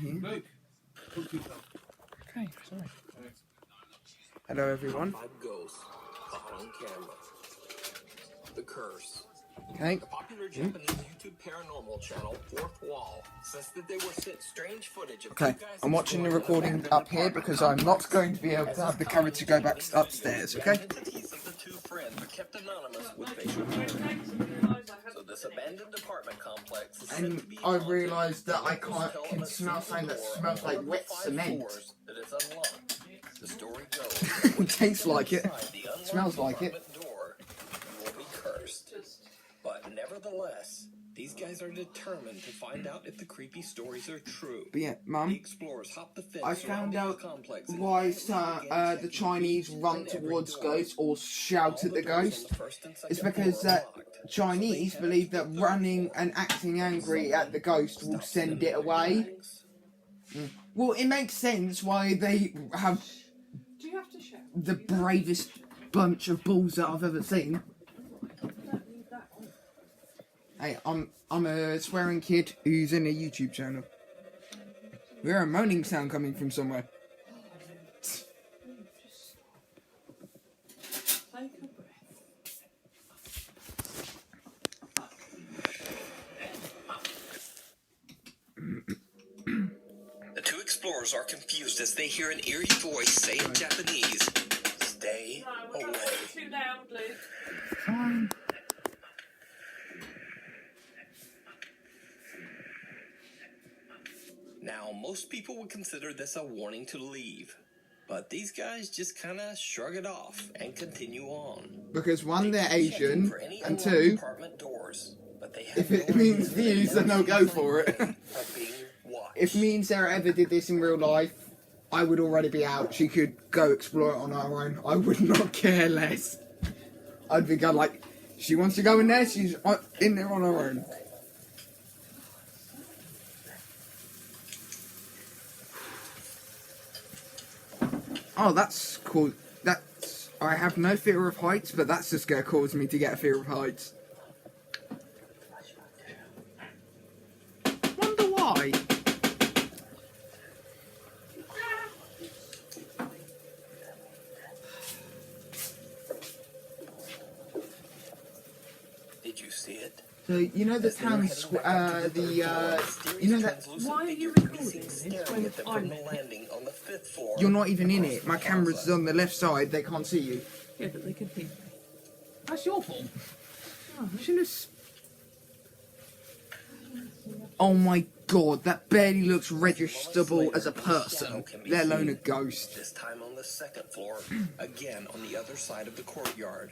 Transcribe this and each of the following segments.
Nuke. Okay, sorry. Hello everyone. 5 ghosts caught on camera. The Curse. Okay. The popular Japanese YouTube paranormal channel, Fourth Wall, says that they were sent strange footage of Okay, two guys I'm watching the exploring recording an up here apartment because I'm not complex. going to be able to have the camera to go back upstairs, The okay? identities of the two friends are kept anonymous with facial coloring. So this abandoned apartment complex is said And to be I haunted. realised that I Locals can smell something that smells like wet cement. That is unlocked. The story goes It tastes like it. inside the unlocked Smells like it. apartment door will be cursed. But nevertheless, these guys are determined to find out if the creepy stories are true. But yeah, The Mum, explorers hop the fence I found surrounding out the complex and why begin the checking Chinese each run and every towards door. ghosts or shout All at the doors on ghost. first and second It's because floor are that locked. Chinese So they believe head to that the running third floor. and acting angry at the ghost will Stops send them it away. Well, it makes sense why they have Do you have to shout? the bravest bunch of bulls that I've ever seen. Hey, I'm a swearing kid who's in a YouTube channel. We hear a moaning sound coming from somewhere. Take a breath. The two explorers are confused as they hear an eerie voice say in Japanese, "Stay No, we're away." going too loudly. Fine. Now, most people would consider this a warning to leave. But these guys just kind of shrug it off and continue on. Because one, they're Checking Asian, for any and unlocked two, apartment doors, but they have if it no means idea views, that then they'll go for it. are being watched. If me and Sarah ever did this in real life, I would already be out. She could go explore it on her own. I would not care less. I'd be going like, she wants to go in there, she's in there on her own. Oh, that's cool. That's... I have no fear of heights, but that's just going to cause me to get a fear of heights. Wonder why? Did you see it? So, you know the As they were town heading square, back up to the third floor, a you know mysterious that... translucent Why are you figure could be recording seen this staring when at them I'm- from the landing on the 5th floor. You're not even in across it. My the camera's plaza. on the left side, they can't see you. Yeah, but they could hear. That's your fault. Shouldn't have... Oh my god, that barely looks registerable as a person, let alone a ghost. This time on the 2nd floor, again on the other side of the courtyard.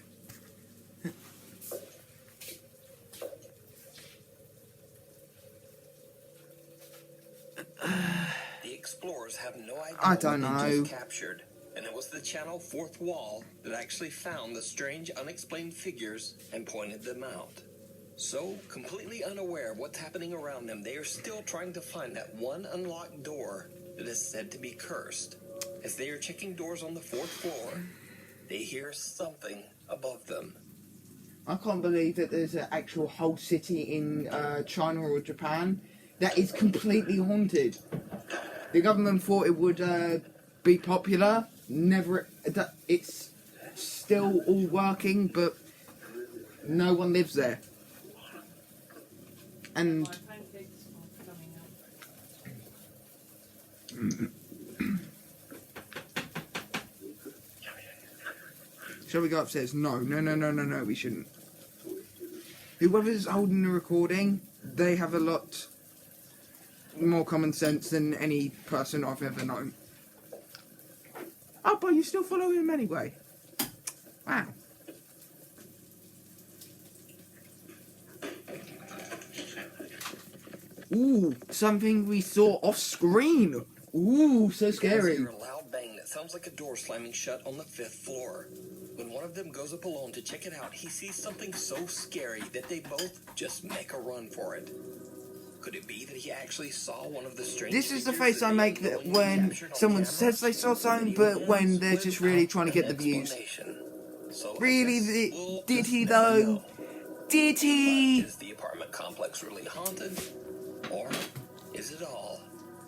The explorers have no idea I don't what they know. just captured, and it was the channel Fourth Wall that actually found the strange, unexplained figures and pointed them out. So, completely unaware of what's happening around them, they are still trying to find that one unlocked door that is said to be cursed. As they are checking doors on the 4th floor, they hear something above them. I can't believe that there's an actual whole city in China or Japan that is completely haunted. The government thought it would be popular. Never. It's still all working, but no one lives there. And My pancakes are coming out. shall we go upstairs? No, we shouldn't. Whoever's holding the recording, they have a lot more common sense than any person I've ever known. Oh, but you still follow him anyway. Wow. Ooh, something we saw off screen. Ooh, so scary. You guys hear a loud bang that sounds like a door slamming shut on the 5th floor. When one of them goes up alone to check it out, he sees something so scary that they both just make a run for it. Could it be that he actually saw one of the strange This is the figures face that I they make that unknowingly when captured on someone camera? says they saw something, The but when video they're is just really without trying to get an the views. explanation. So I Really, guess we'll did just he never though? know. Did But he? is the apartment complex really haunted? Or is it all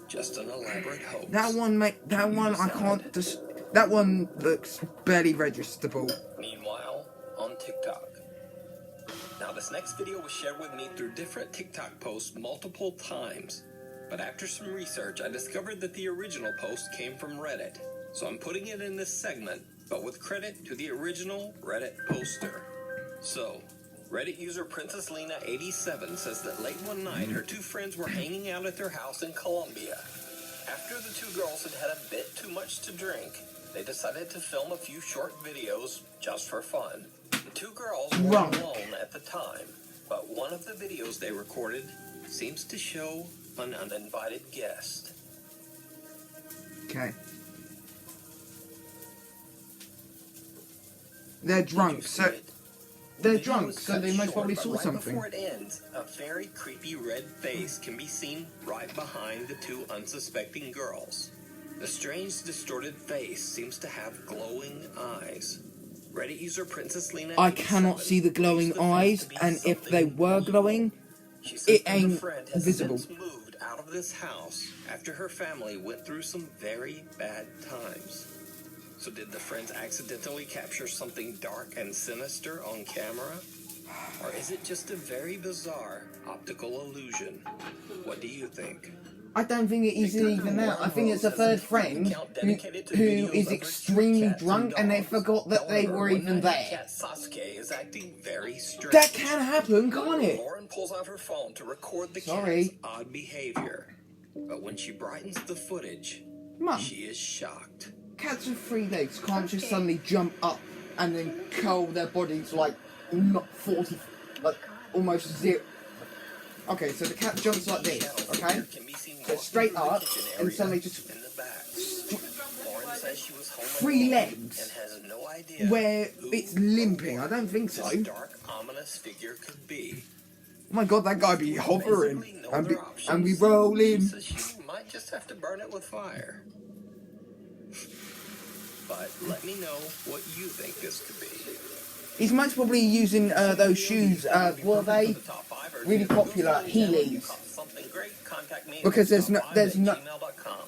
just an elaborate hoax. That one I can't just. That one looks barely registerable. Meanwhile, on TikTok. Now, this next video was shared with me through different TikTok posts multiple times. But after some research, I discovered that the original post came from Reddit. So I'm putting it in this segment, but with credit to the original Reddit poster. So, Reddit user Princess Lena 87 says that late one night, her two friends were hanging out at their house in Colombia. After the two girls had had a bit too much to drink, they decided to film a few short videos just for fun. The two girls were alone at the time, but one of the videos they recorded seems to show an uninvited guest. Okay. They're drunk, so they're drunk, so they most probably saw something. Before it ends, a very creepy red face can be seen right behind the two unsuspecting girls. The strange, distorted face seems to have glowing eyes. Reddit user Princess Lena I cannot see the glowing eyes, and if they were glowing, it ain't visible. Moved out of this house after her family went through some very bad times. So did the friends accidentally capture something dark and sinister on camera? Or is it just a very bizarre optical illusion? What do you think? I don't think it is even that. I think it's a third friend who is extremely drunk and they forgot that they were even there. Sasuke is acting very strange. That can happen, can't it? Lauren pulls out her phone to record the Sorry. cat's odd behavior. But when she brightens the footage, Mum, she is shocked. cats with 3 legs can't just suddenly jump up and then curl their bodies like not 40, like almost zero. Okay, so the cat jumps like this, okay? So straight up and suddenly just In the back, Lauren says she was home 3 alone legs and has no idea where who it's limping. I don't think so. this dark, ominous figure could be. Oh my god, that guy be hovering Basically, no and other we options. roll in. Says she might just have to burn it with fire. But let me know what you think this could be. He's most probably using those shoes. Were they really popular? Heelys. Because there's no.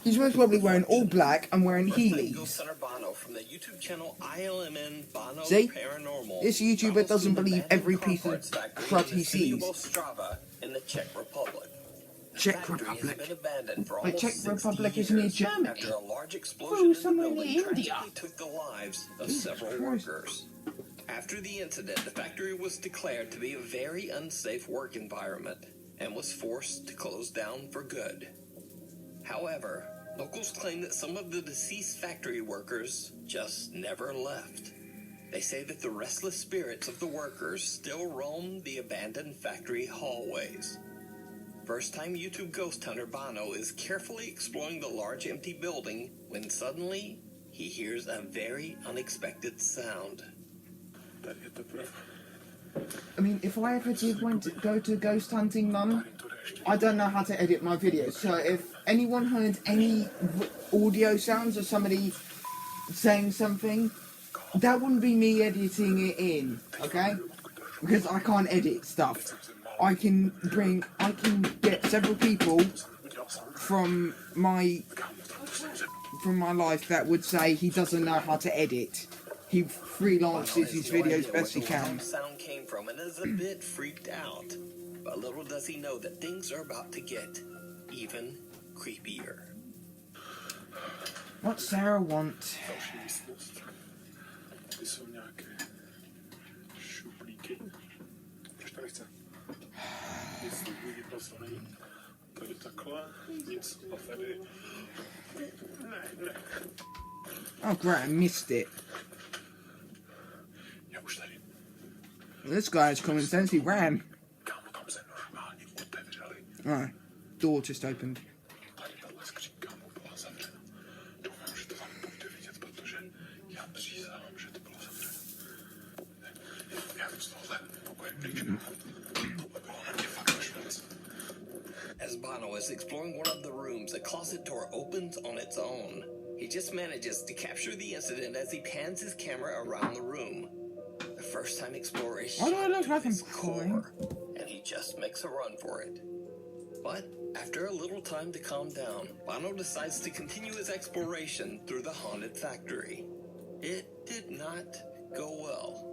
He's most probably wearing all black and wearing Heelys. See? This YouTuber doesn't believe every piece of crud he sees. In the Czech Republic. Czech Republic. The Czech Republic is near Germany. After a large explosion, somewhere the building near India. tragically took the lives of Jesus several Christ. workers. After the incident, the factory was declared to be a very unsafe work environment and was forced to close down for good. However, locals claim that some of the deceased factory workers just never left. They say that the restless spirits of the workers still roam the abandoned factory hallways. First-time YouTube ghost hunter Bono is carefully exploring the large empty building when suddenly he hears a very unexpected sound. I mean, if I ever did go to ghost hunting, Mum, I don't know how to edit my videos. So if anyone heard any audio sounds of somebody saying something, that wouldn't be me editing it in, okay? Because I can't edit stuff. I can get several people from my life that would say he doesn't know how to edit. He freelances his videos best he can. Sound came from and is a bit freaked out. But little does he know that things are about to get even creepier. What's Sarah want? Oh great, I missed it. This guy has common sense, he ran. Alright, door just opened. As Bono is exploring one of the rooms, a closet door opens on its own. He just manages to capture the incident as he pans his camera around the room. The first-time explorer is Why do I shocked look to like I'm his crying? core, and he just makes a run for it. But after a little time to calm down, Bono decides to continue his exploration through the haunted factory. It did not go well.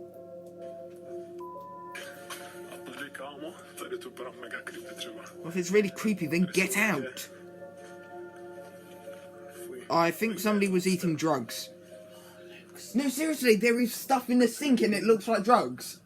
Well, if it's really creepy, then get out. I think somebody was eating drugs. No, seriously, there is stuff in the sink and it looks like drugs.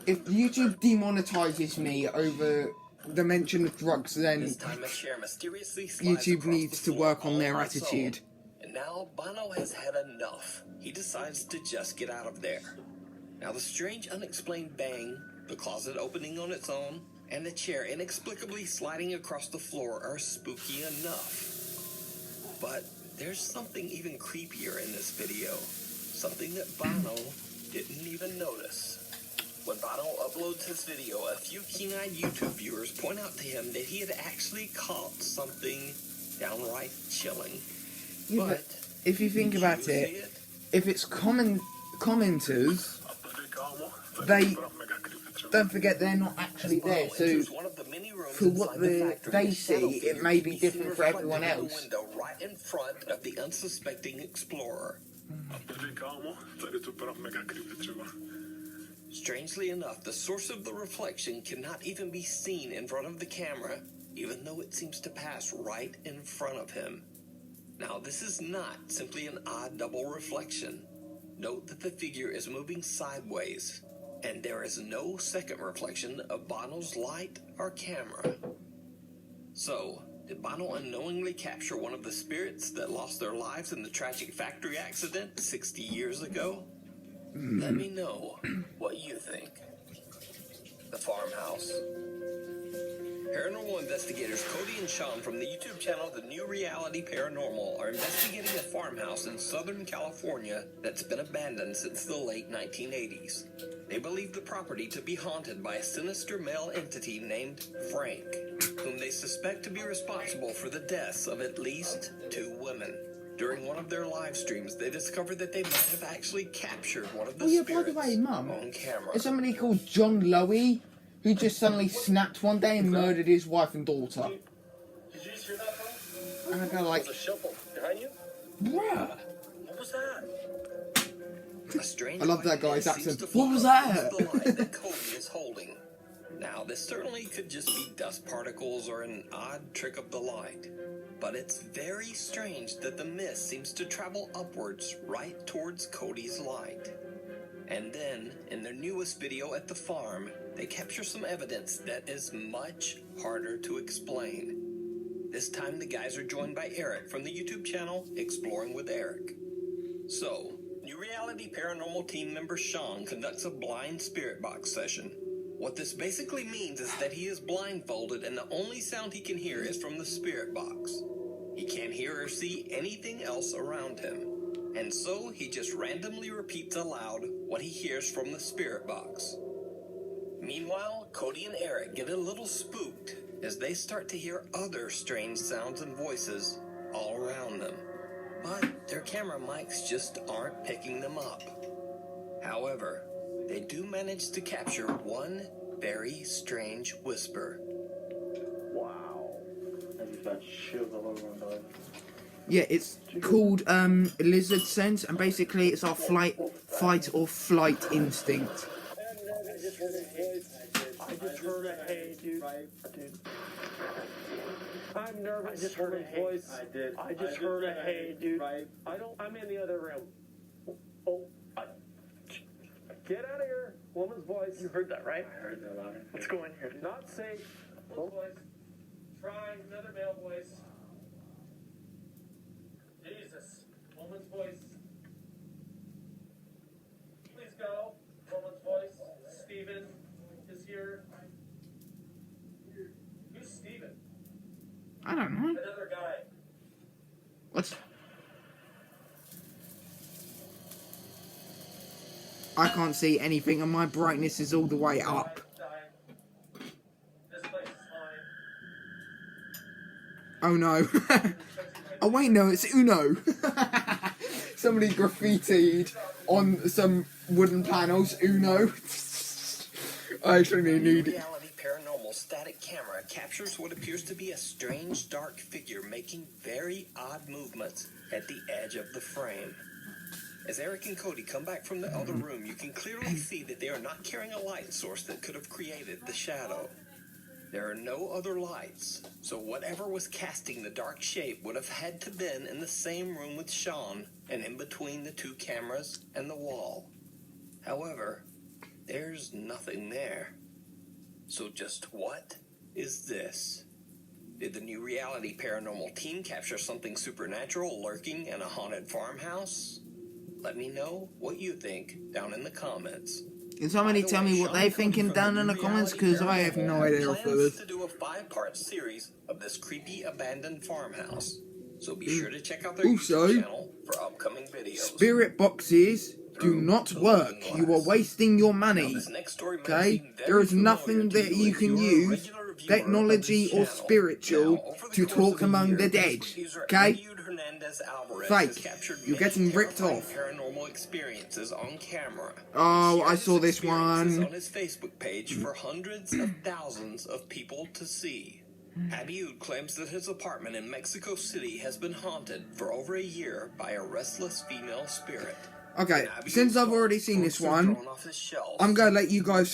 If YouTube demonetizes me over the mention of drugs, then This time a chair mysteriously slides YouTube across needs the to floor work on their all its own. attitude. And now Bono has had enough. He decides to just get out of there. Now the strange unexplained bang, the closet opening on its own, and the chair inexplicably sliding across the floor are spooky enough. But there's something even creepier in this video. Something that Bono didn't even notice. When Bono uploads his video, a few keen-eyed YouTube viewers point out to him that he had actually caught something downright chilling. Yeah, but if you think about you it, see it? if it's commenters, they don't forget they're not actually there. So Enters one of the many rooms for what inside the factory, they the shadow see, it figure may can be seen different for reflected everyone in the else. window right in front of the unsuspecting explorer. Strangely enough, the source of the reflection cannot even be seen in front of the camera, even though it seems to pass right in front of him. Now, this is not simply an odd double reflection. Note that the figure is moving sideways, and there is no second reflection of Bono's light or camera. So, did Bono unknowingly capture one of the spirits that lost their lives in the tragic factory accident 60 years ago? Let me know what you think. The farmhouse. Paranormal investigators Cody and Sean from the YouTube channel The New Reality Paranormal are investigating a farmhouse in Southern California that's been abandoned since the late 1980s. They believe the property to be haunted by a sinister male entity named Frank, whom they suspect to be responsible for the deaths of at least 2 women. During one of their live streams, they discovered that they might have actually captured one of the Oh yeah, by spirits the way, Mum, on camera. there's somebody called John Lowy who just suddenly snapped one day and murdered his wife and daughter. Did you just hear that, bro? And I go like, There's a shuffle behind you? bruh. What was that? A strange I love that light guy's seems accent. to What was float that? against the light that Cody is holding. Now, this certainly could just be dust particles or an odd trick of the light. But it's very strange that the mist seems to travel upwards right towards Cody's light. And then, in their newest video at the farm, they capture some evidence that is much harder to explain. This time the guys are joined by Eric from the YouTube channel Exploring with Eric. So, New Reality Paranormal team member Sean conducts a blind spirit box session. What this basically means is that he is blindfolded and the only sound he can hear is from the spirit box. He can't hear or see anything else around him. And so he just randomly repeats aloud what he hears from the spirit box. Meanwhile, Cody and Eric get a little spooked as they start to hear other strange sounds and voices all around them. But their camera mics just aren't picking them up. However, they do manage to capture one very strange whisper. Wow. I just got chills all over my body. Yeah, it's called lizard sense, and basically it's our fight or flight instinct. I just heard a hey, dude. I'm nervous. I just heard a voice. I just heard a hey, dude. I'm in the other room. Get out of here. Woman's voice. You heard that, right? I heard that loud. Let's go in here. Not safe. Woman's voice. Try another male voice. Jesus. Woman's voice. Please go. Woman's voice. Steven is here. Who's Steven? I don't know. Another guy. What's... I can't see anything and my brightness is all the way up. This place is fine. Oh no. Oh wait, no, it's Uno. Somebody graffitied on some wooden panels, Uno. I actually need it. Reality paranormal static camera captures what appears to be a strange dark figure making very odd movements at the edge of the frame. As Eric and Cody come back from the other room, you can clearly see that they are not carrying a light source that could have created the shadow. There are no other lights, so whatever was casting the dark shape would have had to been in the same room with Sean and in between the two cameras and the wall. However, there's nothing there. So just what is this? Did the new reality paranormal team capture something supernatural lurking in a haunted farmhouse? Let me know what you think down in the comments. Can somebody tell me what they're thinking down in the comments? Because I have no idea what it Plans is. to do a 5-part series of this creepy abandoned farmhouse. So be sure to check out their Also, YouTube channel for upcoming videos. Spirit boxes do not work. You are wasting your money. Now, this next story might Okay? seem very There is familiar nothing to that you if can you're a use, regular viewer technology of this or channel. spiritual, Now, over the to course talk of a among year, the dead. Facebook user Okay? Eliud Hernandez Alvarez Fake. has captured You're many getting ripped terrifying off. paranormal experiences on camera. Oh, He shared I his saw this experiences one. on his Facebook page for hundreds of thousands of people to see. Abiud claims that his apartment in Mexico City has been haunted for over a year by a restless female spirit. Okay, And since I've Abiud's already seen this books are one, thrown off his shelves. I'm going to let you guys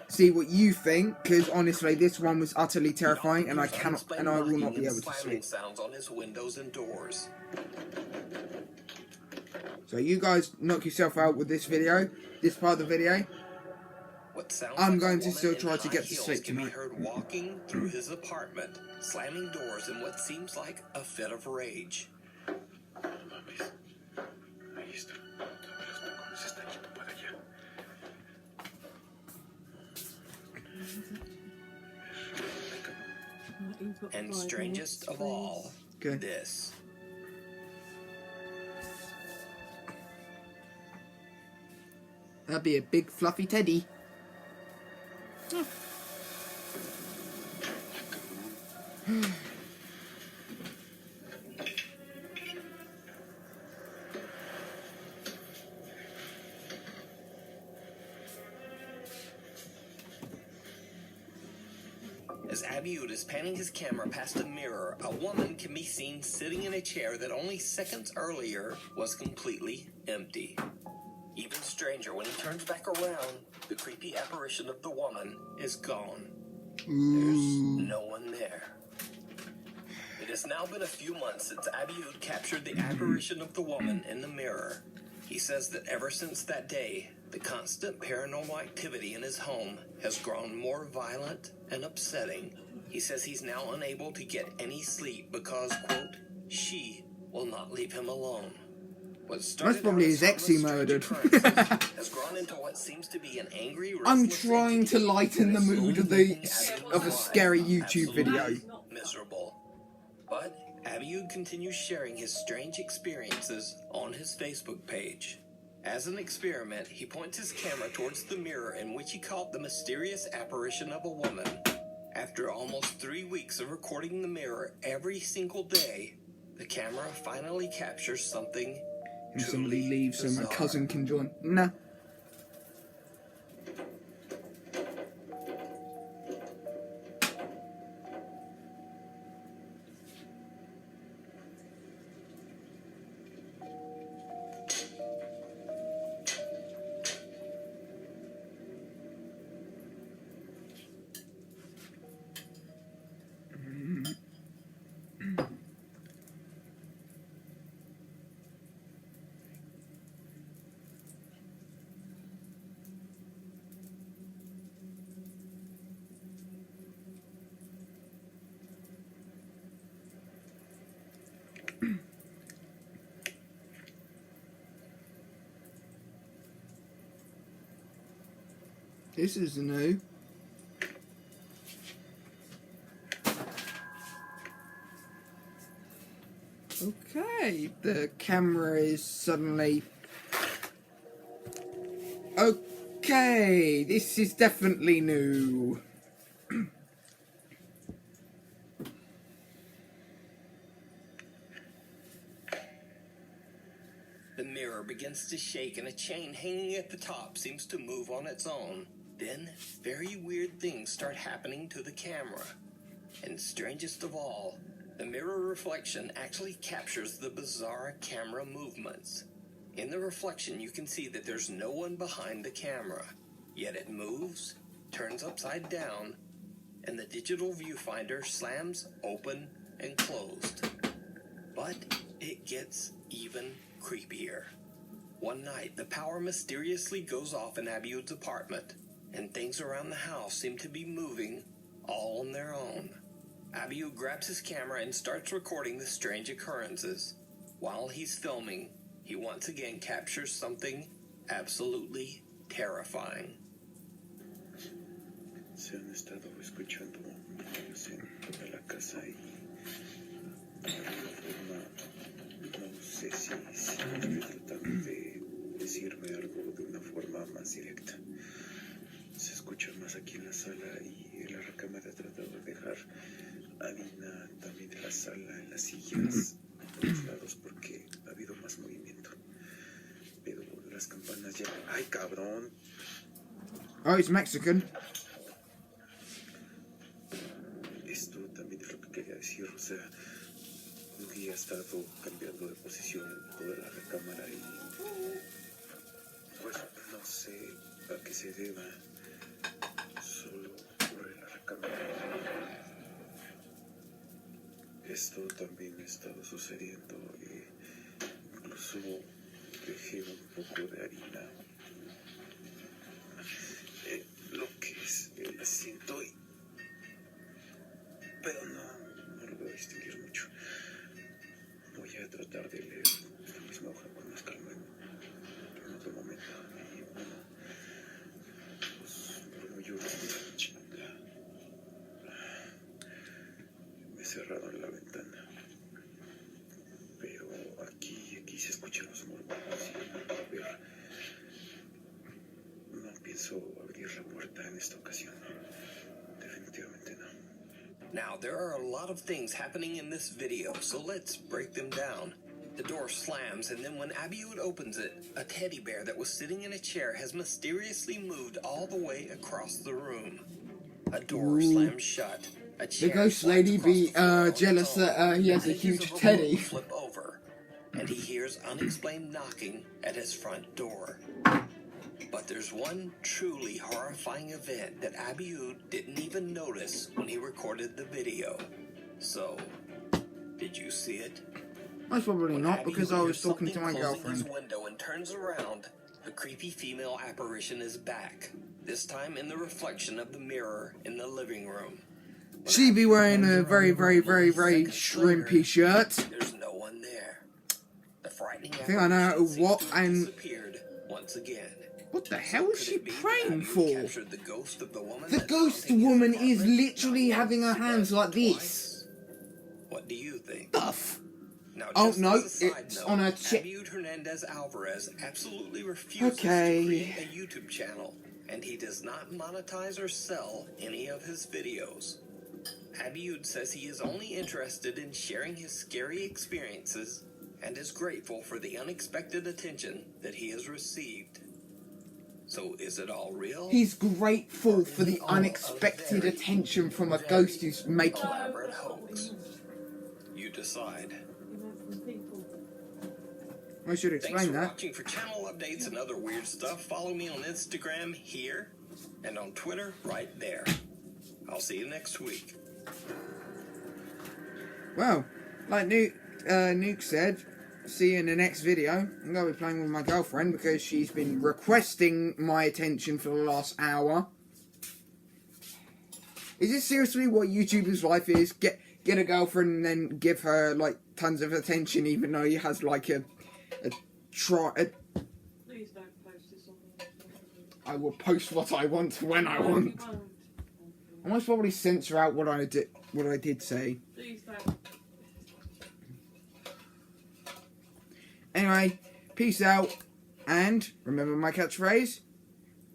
see what you think, because honestly, this one was utterly terrifying, and I cannot, and I will not be able to sleep. Sounds on his windows and doors. So you guys knock yourself out with this video, this part of the video. What sounds I'm like going a to woman still in try to high get to heels sleep can be tonight. heard walking through his apartment, slamming doors in what seems like a fit of rage. And strangest of all, Okay. this. That'd be a big fluffy teddy. As Abiud is panning his camera past a mirror, a woman can be seen sitting in a chair that only seconds earlier was completely empty. Even stranger, when he turns back around, the creepy apparition of the woman is gone. There's no one there. It has now been a few months since Abiud captured the apparition of the woman in the mirror. He says that ever since that day, the constant paranormal activity in his home has grown more violent and upsetting. He says he's now unable to get any sleep because, quote, she will not leave him alone. What started That's probably out his as ex he harmless murdered. strange occurrences has grown into what seems to be an angry, I'm restless trying to entity lighten the that is mood of slowly the making Abiud's of a life scary YouTube absolutely video. miserable. But Abiud continues sharing his strange experiences on his Facebook page. As an experiment, he points his camera towards the mirror in which he caught the mysterious apparition of a woman. After almost 3 weeks of recording the mirror every single day, the camera finally captures something. Can somebody truly leave so my bizarre. cousin can join? Nah. This is new. Okay, the camera is suddenly... Okay, this is definitely new. The mirror begins to shake and a chain hanging at the top seems to move on its own. Then, very weird things start happening to the camera. And strangest of all, the mirror reflection actually captures the bizarre camera movements. In the reflection, you can see that there's no one behind the camera, yet it moves, turns upside down, and the digital viewfinder slams open and closed. But it gets even creepier. One night, the power mysteriously goes off in Abiud's apartment, and things around the house seem to be moving all on their own. Abiud grabs his camera and starts recording the strange occurrences. While he's filming, he once again captures something absolutely terrifying. Se han estado escuchando ruidos en toda la casa y de alguna forma no sé si estoy tratando de decirme algo de una forma más directa. Se escucha más aquí en la sala y en la recámara he tratado de dejar harina también en la sala, en las sillas, en los lados porque ha habido más movimiento. Pero las campanas ya... ¡Ay, cabrón! Oh, it's Mexican. Esto también es lo que quería decir, o sea, Nuke ha estado cambiando de posición en toda la recámara y pues no sé a qué se deba, solo ocurre en la recámara. Esto también ha estado sucediendo, incluso dejé un poco de harina, lo que es el asiento y... pero no lo voy a distinguir mucho. Voy a tratar de leer esta misma hoja con más calma en otro momento. Y bueno, pues yo chinga. Me cerraron la ventana. Pero aquí se escuchan los murmullos y a ver, no pienso abrir la puerta en esta ocasión. Definitivamente no. Now, there are a lot of things happening in this video, so let's break them down. The door slams, and then when Abiud opens it, a teddy bear that was sitting in a chair has mysteriously moved all the way across the room. A door slams shut. A chair The ghost slides lady across be the floor jealous on its own. that he has a Edges huge of a teddy. room flip over, and he hears unexplained knocking at his front door. But there's one truly horrifying event that Abiud didn't even notice when he recorded the video. So, did you see it? Most probably When not, Abiud because I was hears talking to something my closing his girlfriend. window and turns around, the creepy female apparition is back. This time in the reflection of the mirror in the living room. When She be Abiud wearing turns a around very, very, very, seconds very later, shrimpy shirt. there's no one there. The frightening I think I know apparition seems what to have and- disappeared once again. What the hell is Could she it be that praying Abiud for? captured the ghost of the woman The that's ghost haunting his woman is apartment? literally Not having her once, hands but like this. twice. What do you think? Stuff. Now, Oh, just no, as a side it's note, on her chest. Abiud Hernandez Alvarez absolutely refuses Okay. to create a YouTube channel, and he does not monetize or sell any of his videos. Abiud says he is only interested in sharing his scary experiences and is grateful for the unexpected attention that he has received. So is it all real? He's grateful for the unexpected attention from a ghost who's making... Elaborate hoax. You decide. Imagine people. I should Thanks explain for that. watching. For channel updates and other weird stuff, follow me on Instagram here and on Twitter right there. I'll see you next week. Well, like Nuke said, see you in the next video. I'm going to be playing with my girlfriend because she's been requesting my attention for the last hour. Is this seriously what YouTuber's life is? Get a girlfriend and then give her like tons of attention even though he has like a Please don't post this on the I will post what I want when I want. You won't. I must probably censor out what I did say. Please don't. Anyway, peace out, and remember my catchphrase?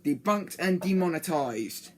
Debunked and demonetized.